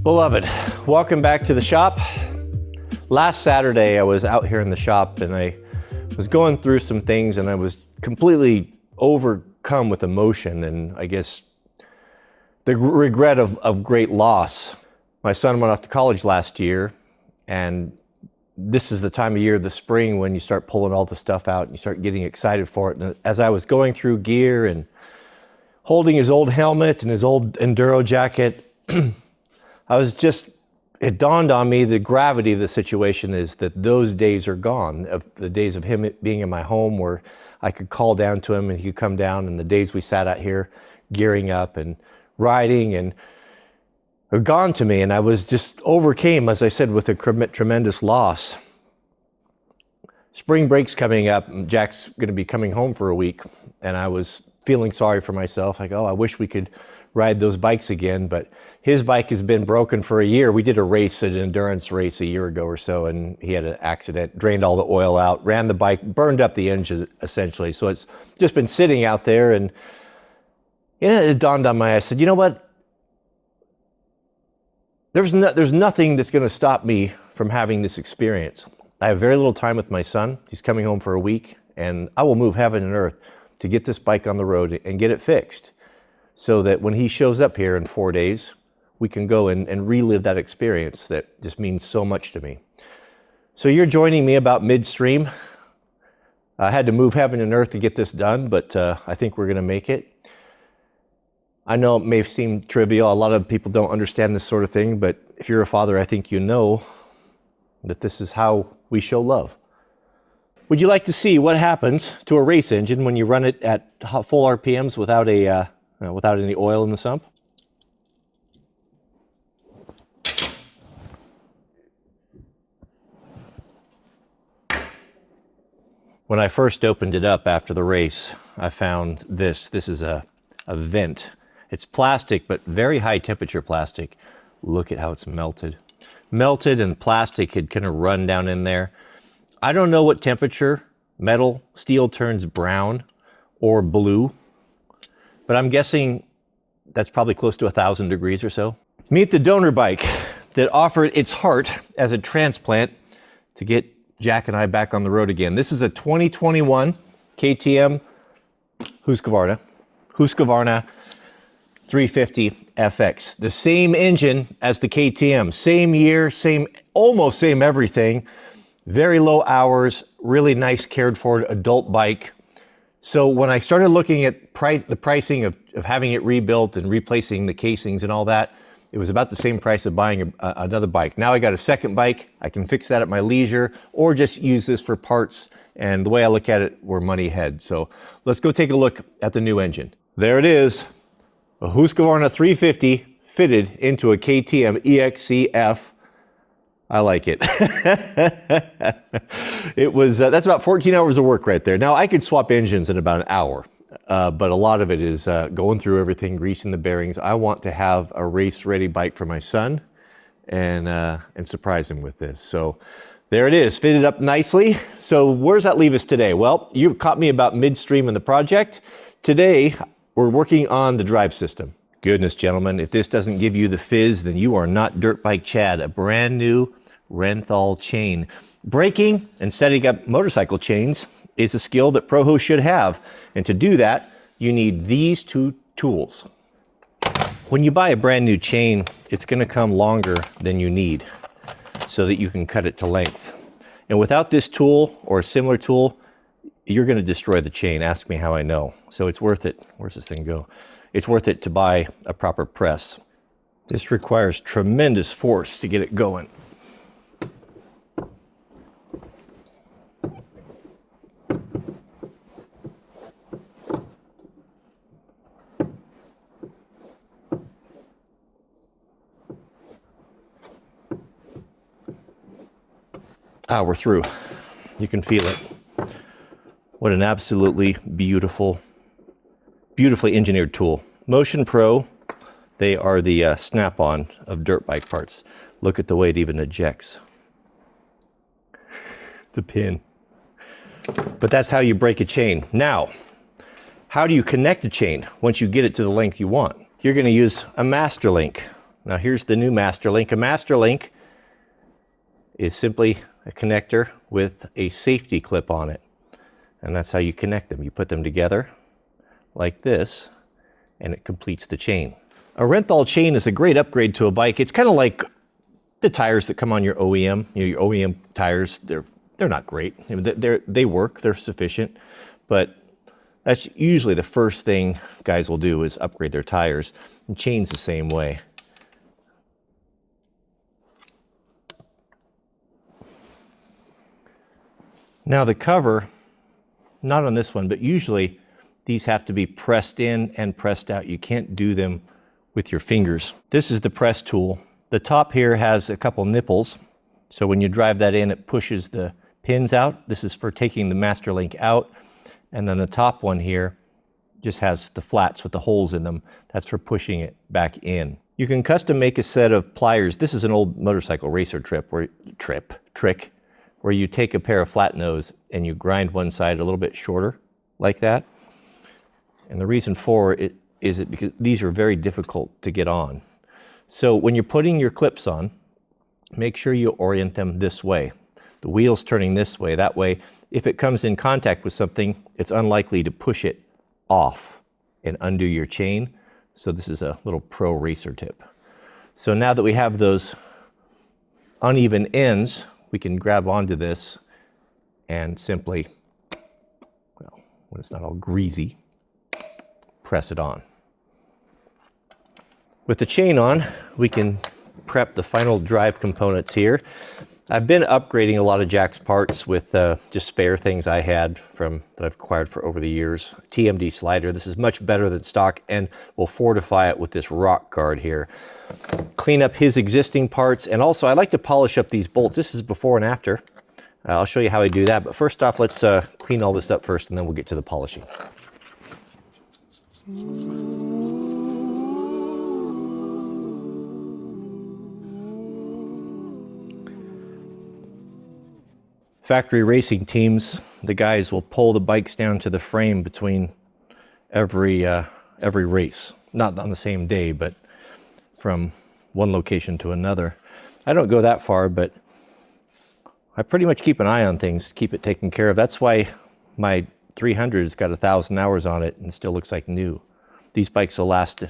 Beloved, welcome back to the shop. Last Saturday, I was out here in the shop and I was going through some things and I was completely overcome with emotion and I guess the regret of great loss. My son went off to college last year, and this is the time of year, the spring, when you start pulling all the stuff out and you start getting excited for it. And as I was going through gear and holding his old helmet and his old Enduro jacket, it dawned on me the gravity of the situation is that those days are gone, of the days of him being in my home where I could call down to him and he could come down, and the days we sat out here gearing up and riding and are gone to me. And I was just overcame, as I said, with a tremendous loss. Spring break's coming up. Jack's going to be coming home for a week, and I was feeling sorry for myself. Like, oh, I wish we could ride those bikes again, but his bike has been broken for a year. We did a race, an endurance race a year ago or so, and he had an accident, drained all the oil out, ran the bike, burned up the engine essentially. So it's just been sitting out there, and it dawned on me. I said, you know what? There's nothing that's going to stop me from having this experience. I have very little time with my son. He's coming home for a week, and I will move heaven and earth to get this bike on the road and get it fixed so that when he shows up here in 4 days, we can go and relive that experience that just means so much to me. So you're joining me about midstream. I had to move heaven and earth to get this done, but I think we're going to make it. I know it may seem trivial. A lot of people don't understand this sort of thing, but if you're a father, I think you know that this is how we show love. Would you like to see what happens to a race engine when you run it at full RPMs without any oil in the sump? When I first opened it up after the race, I found this. This is a vent. It's plastic, but very high temperature plastic. Look at how it's melted. Melted, and plastic had kind of run down in there. I don't know what temperature steel turns brown or blue, but I'm guessing that's probably close to 1,000 degrees or so. Meet the donor bike that offered its heart as a transplant to get Jack and I back on the road again. This is a 2021 KTM Husqvarna 350 FX. The same engine as the KTM, same year, almost same everything. Very low hours, really nice cared for adult bike. So when I started looking at the pricing of having it rebuilt and replacing the casings and all that, it was about the same price of buying another bike. Now I got a second bike. I can fix that at my leisure or just use this for parts. And the way I look at it, we're money ahead. So let's go take a look at the new engine. There it is, a Husqvarna 350 fitted into a KTM EXC-F. I like it. That's about 14 hours of work right there. Now I could swap engines in about an hour. But a lot of it is going through everything, greasing the bearings. I want to have a race-ready bike for my son and surprise him with this. So there it is, fitted up nicely. So where does that leave us today? Well, you caught me about midstream in the project. Today, we're working on the drive system. Goodness, gentlemen, if this doesn't give you the fizz, then you are not Dirt Bike Chad. A brand new Renthal chain. Braking and setting up motorcycle chains is a skill that pro hosts should have. And to do that, you need these two tools. When you buy a brand new chain, it's going to come longer than you need so that you can cut it to length. And without this tool or a similar tool, you're going to destroy the chain. Ask me how I know. So it's worth it. Where's this thing go? It's worth it to buy a proper press. This requires tremendous force to get it going. We're through. You can feel it. What an absolutely beautifully engineered tool. Motion Pro, they are the snap-on of dirt bike parts. Look at the way it even ejects. The pin. But that's how you break a chain. Now, how do you connect a chain once you get it to the length you want? You're going to use a master link. Now here's the new master link. A master link is simply a connector with a safety clip on it. And that's how you connect them. You put them together like this, and it completes the chain. A Renthal chain is a great upgrade to a bike. It's kind of like the tires that come on your OEM. You know, your OEM tires, they're not great. They work, they're sufficient, but that's usually the first thing guys will do is upgrade their tires. And chains the same way. Now the cover, not on this one, but usually these have to be pressed in and pressed out. You can't do them with your fingers. This is the press tool. The top here has a couple nipples. So when you drive that in, it pushes the pins out. This is for taking the master link out. And then the top one here just has the flats with the holes in them. That's for pushing it back in. You can custom make a set of pliers. This is an old motorcycle racer trick where you take a pair of flat nose and you grind one side a little bit shorter like that. And the reason for it is because these are very difficult to get on. So when you're putting your clips on, make sure you orient them this way. The wheel's turning this way. That way, if it comes in contact with something, it's unlikely to push it off and undo your chain. So this is a little pro racer tip. So now that we have those uneven ends, we can grab onto this and simply, well, when it's not all greasy, press it on. With the chain on, we can prep the final drive components here. I've been upgrading a lot of Jack's parts with just spare things I had that I've acquired for over the years. TMD slider. This is much better than stock and will fortify it with this rock guard here. Clean up his existing parts, and also I like to polish up these bolts. This is before and after. I'll show you how I do that, but first off, let's clean all this up first and then we'll get to the polishing. Factory racing teams, the guys will pull the bikes down to the frame between every race. Not on the same day, but from one location to another. I don't go that far, but I pretty much keep an eye on things, keep it taken care of. That's why my 300's got 1,000 hours on it and still looks like new. These bikes will last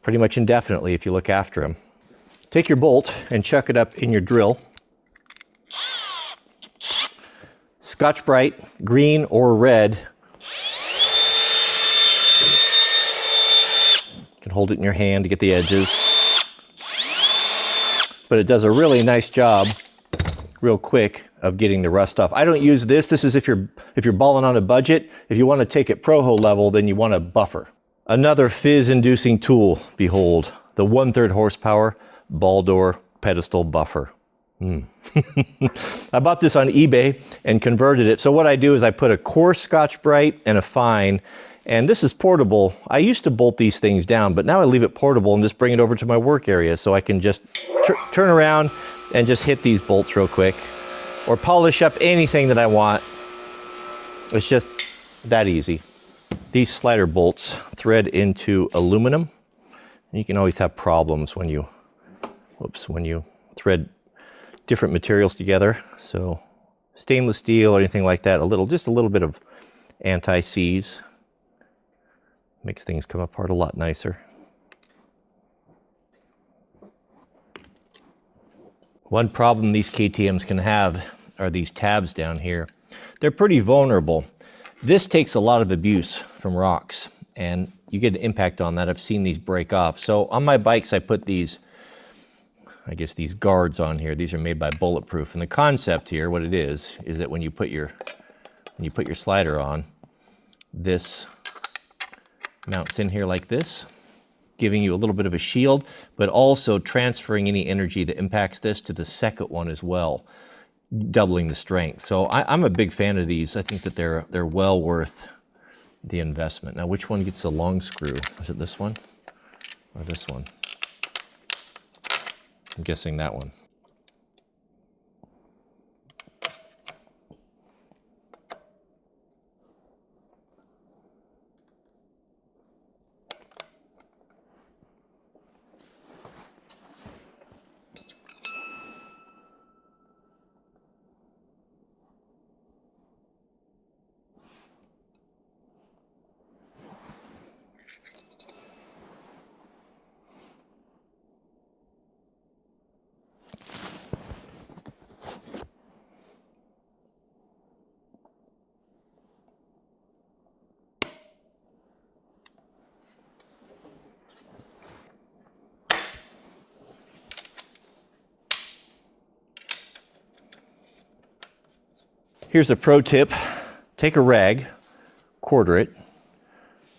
pretty much indefinitely if you look after them. Take your bolt and chuck it up in your drill. Scotch-Brite, green or red. You can hold it in your hand to get the edges. But it does a really nice job, real quick, of getting the rust off. I don't use this. This is if you're balling on a budget. If you want to take it Proho level, then you want a buffer. Another fizz-inducing tool, behold, the 1/3 horsepower ball door pedestal buffer. I bought this on eBay and converted it. So what I do is I put a coarse Scotch-Brite and a fine, and this is portable. I used to bolt these things down, but now I leave it portable and just bring it over to my work area so I can just turn around and just hit these bolts real quick or polish up anything that I want. It's just that easy. These slider bolts thread into aluminum. You can always have problems when you thread different materials together. So stainless steel or anything like that, just a little bit of anti-seize makes things come apart a lot nicer. One problem these KTMs can have are these tabs down here. They're pretty vulnerable. This takes a lot of abuse from rocks and you get an impact on that. I've seen these break off. So on my bikes, I put these guards on here. These are made by Bulletproof. And the concept here, what it is that when you put your slider on, this mounts in here like this, giving you a little bit of a shield, but also transferring any energy that impacts this to the second one as well, doubling the strength. So I'm a big fan of these. I think that they're well worth the investment. Now, which one gets the long screw? Is it this one or this one? I'm guessing that one. Here's a pro tip. Take a rag, quarter it,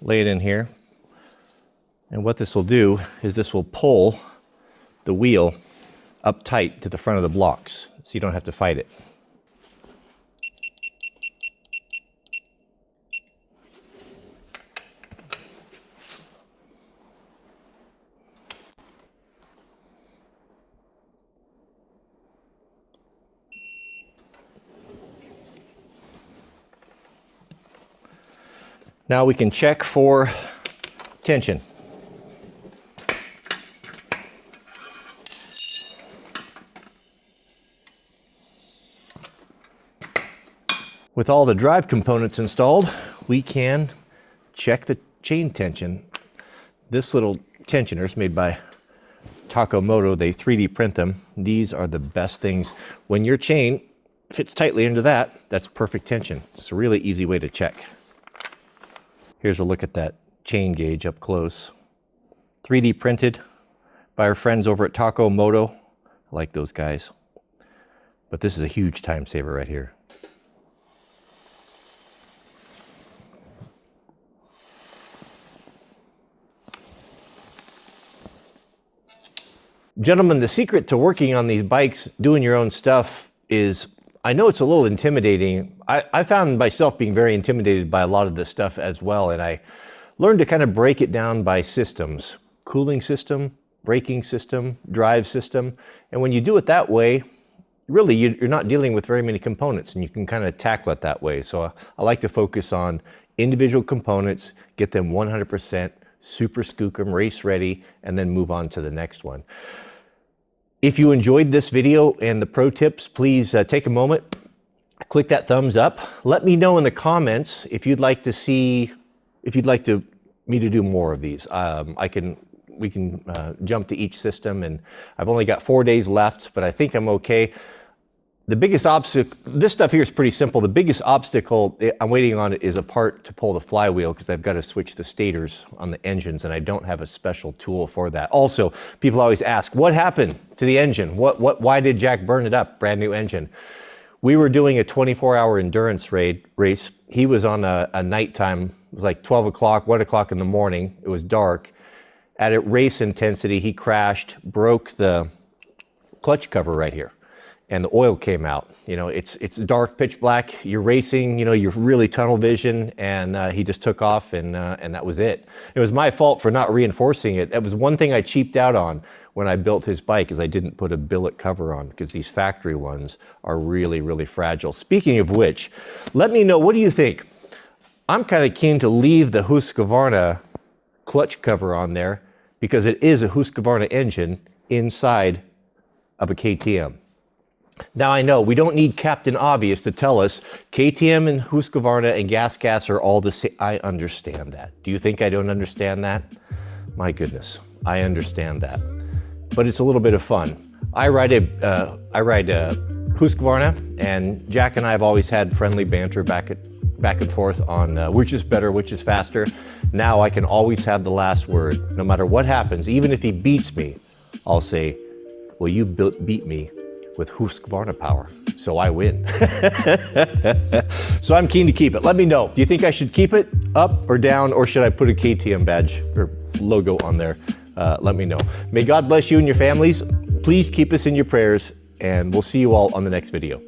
lay it in here. And what this will do is this will pull the wheel up tight to the front of the blocks, so you don't have to fight it. Now we can check for tension. With all the drive components installed, we can check the chain tension. This little tensioner is made by Moto. They 3D print them. These are the best things. When your chain fits tightly into that, that's perfect tension. It's a really easy way to check. Here's a look at that chain gauge up close. 3D printed by our friends over at Moto. I like those guys. But this is a huge time saver right here. Gentlemen, the secret to working on these bikes, doing your own stuff is, I know it's a little intimidating. I found myself being very intimidated by a lot of this stuff as well, and I learned to kind of break it down by systems. Cooling system, braking system, drive system. And when you do it that way, really you're not dealing with very many components, and you can kind of tackle it that way. So I like to focus on individual components, get them 100%, super skook them, race ready, and then move on to the next one. If you enjoyed this video and the pro tips, please take a moment, click that thumbs up. Let me know in the comments if you'd like to me to do more of these. We can jump to each system, and I've only got 4 days left, but I think I'm okay. The biggest obstacle, this stuff here is pretty simple. The biggest obstacle I'm waiting on is a part to pull the flywheel, because I've got to switch the stators on the engines, and I don't have a special tool for that. Also, people always ask, what happened to the engine? Why did Jack burn it up? Brand new engine. We were doing a 24-hour endurance race. He was on a nighttime. It was like 12 o'clock, 1 o'clock in the morning. It was dark. At a race intensity, he crashed, broke the clutch cover right here, and the oil came out. You know, it's dark, pitch black. You're racing, you know, you're really tunnel vision, and he just took off, and that was it. It was my fault for not reinforcing it. That was one thing I cheaped out on when I built his bike, is I didn't put a billet cover on, because these factory ones are really, really fragile. Speaking of which, let me know, what do you think? I'm kind of keen to leave the Husqvarna clutch cover on there, because it is a Husqvarna engine inside of a KTM. Now, I know we don't need Captain Obvious to tell us KTM and Husqvarna and gas are all the same. I understand that. Do you think I don't understand that? My goodness, I understand that. But it's a little bit of fun. I ride a Husqvarna, and Jack and I have always had friendly banter back and forth on which is better, which is faster. Now I can always have the last word, no matter what happens. Even if he beats me, I'll say, well, you beat me with Husqvarna power, so I win. So I'm keen to keep it. Let me know. Do you think I should keep it up or down, or should I put a KTM badge or logo on there? Let me know. May God bless you and your families. Please keep us in your prayers, and we'll see you all on the next video.